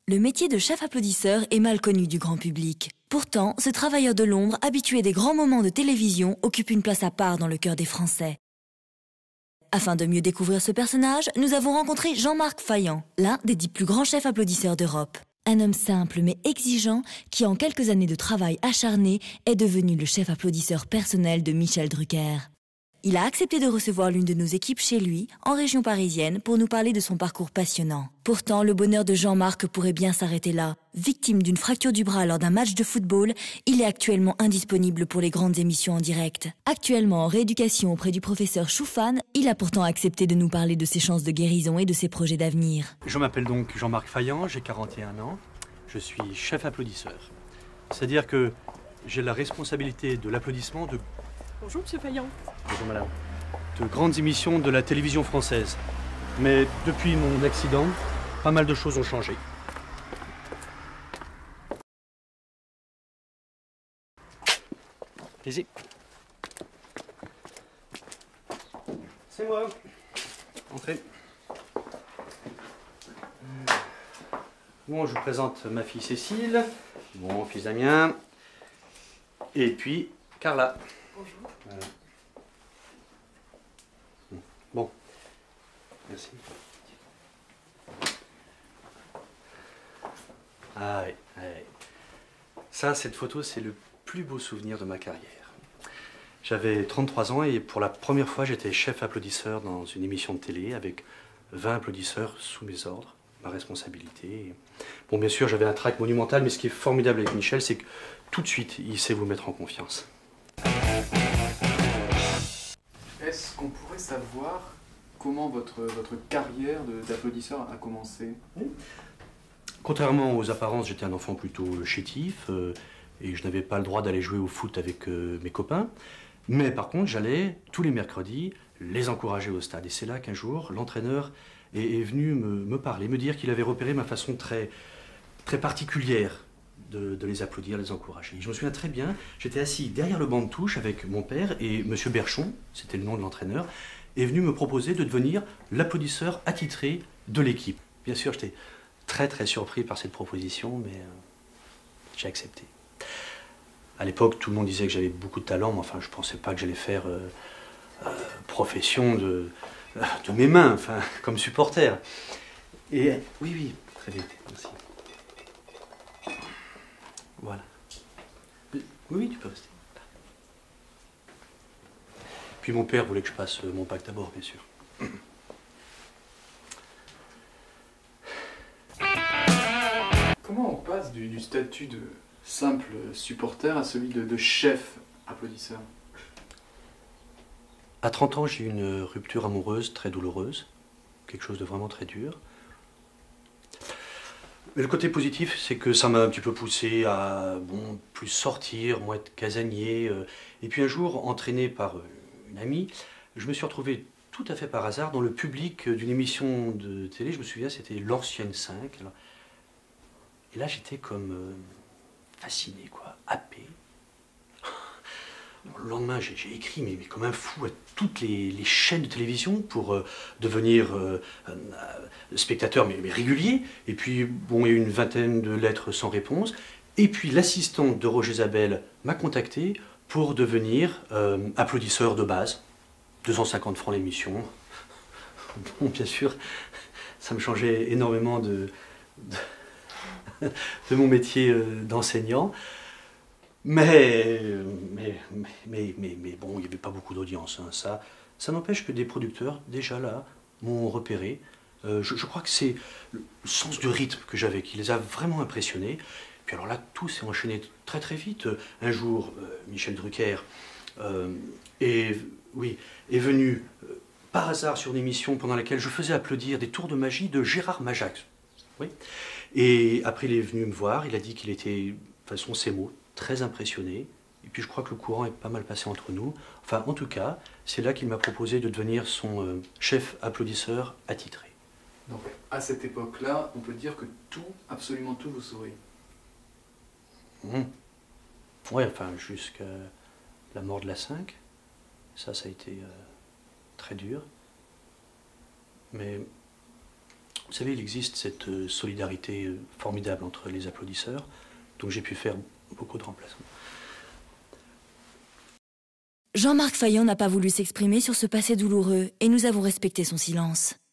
Le métier de chef applaudisseur est mal connu du grand public. Pourtant, ce travailleur de l'ombre, habitué des grands moments de télévision, occupe une place à part dans le cœur des Français. Afin de mieux découvrir ce personnage, nous avons rencontré Jean-Marc Fayan, l'un des 10 plus grands chefs applaudisseurs d'Europe. Un homme simple mais exigeant qui, en quelques années de travail acharné, est devenu le chef applaudisseur personnel de Michel Drucker. Il a accepté de recevoir l'une de nos équipes chez lui, en région parisienne, pour nous parler de son parcours passionnant. Pourtant, le bonheur de Jean-Marc pourrait bien s'arrêter là. Victime d'une fracture du bras lors d'un match de football, il est actuellement indisponible pour les grandes émissions en direct. Actuellement en rééducation auprès du professeur Choufan, il a pourtant accepté de nous parler de ses chances de guérison et de ses projets d'avenir. Je m'appelle donc Jean-Marc Fayan, j'ai 41 ans. Je suis chef applaudisseur. C'est-à-dire que j'ai la responsabilité de l'applaudissement de... Bonjour, monsieur Fayan. Bonjour, madame. De grandes émissions de la télévision française. Mais depuis mon accident, pas mal de choses ont changé. Allez-y. C'est moi. Entrez. Bon, je vous présente ma fille Cécile, mon fils Damien, et puis Carla. Bonjour. Voilà. Bon, merci. Ah oui, ah oui. Ça, cette photo, c'est le plus beau souvenir de ma carrière. J'avais 33 ans et pour la première fois, j'étais chef applaudisseur dans une émission de télé avec 20 applaudisseurs sous mes ordres, ma responsabilité. Bon, bien sûr, j'avais un trac monumental, mais ce qui est formidable avec Michel, c'est que tout de suite, il sait vous mettre en confiance. Est-ce qu'on pourrait savoir comment votre carrière d'applaudisseur a commencé? Contrairement aux apparences, j'étais un enfant plutôt chétif et je n'avais pas le droit d'aller jouer au foot avec mes copains. Mais par contre, j'allais tous les mercredis les encourager au stade. Et c'est là qu'un jour, l'entraîneur est venu me parler, me dire qu'il avait repéré ma façon très particulière de les applaudir, les encourager. Et je me souviens très bien, j'étais assis derrière le banc de touche avec mon père et monsieur Berchon, c'était le nom de l'entraîneur, est venu me proposer de devenir l'applaudisseur attitré de l'équipe. Bien sûr, j'étais très surpris par cette proposition, mais j'ai accepté. À l'époque, tout le monde disait que j'avais beaucoup de talent, mais enfin, je ne pensais pas que j'allais faire profession de mes mains, enfin, comme supporter. Et oui, très bien, merci. Voilà. Oui, tu peux rester. Puis mon père voulait que je passe mon bac d'abord, bien sûr. Comment on passe du statut de simple supporter à celui de chef applaudisseur? À 30 ans, j'ai eu une rupture amoureuse très douloureuse, quelque chose de vraiment très dur. Mais le côté positif, c'est que ça m'a un petit peu poussé à plus sortir, moins être casanier. Et puis un jour, entraîné par une amie, je me suis retrouvé tout à fait par hasard dans le public d'une émission de télé. Je me souviens, c'était l'Ancienne 5. Alors, et là, j'étais comme fasciné, quoi, happé. Le lendemain, j'ai écrit, mais comme un fou, à toutes les chaînes de télévision pour devenir spectateur, mais régulier. Et puis, bon, il y a eu une vingtaine de lettres sans réponse. Et puis, l'assistante de Roger Zabel m'a contacté pour devenir applaudisseur de base. 250 francs l'émission. Bon, bien sûr, ça me changeait énormément de mon métier d'enseignant. Mais bon, il n'y avait pas beaucoup d'audience. Hein. Ça n'empêche que des producteurs, déjà là, m'ont repéré. Je crois que c'est le sens du rythme que j'avais qui les a vraiment impressionnés. Puis alors là, tout s'est enchaîné très vite. Un jour, Michel Drucker est venu par hasard sur une émission pendant laquelle je faisais applaudir des tours de magie de Gérard Majax. Oui. Et après, il est venu me voir, il a dit qu'il était, de toute façon, ces mots, très impressionné. Et puis je crois que le courant est pas mal passé entre nous. Enfin, en tout cas, c'est là qu'il m'a proposé de devenir son chef applaudisseur attitré. Donc, à cette époque-là, on peut dire que tout, absolument tout, vous saurez. Oui, enfin, jusqu'à la mort de la 5. Ça a été très dur. Mais Vous savez, il existe cette solidarité formidable entre les applaudisseurs, donc j'ai pu faire beaucoup de remplacements. Jean-Marc Fayan n'a pas voulu s'exprimer sur ce passé douloureux et nous avons respecté son silence.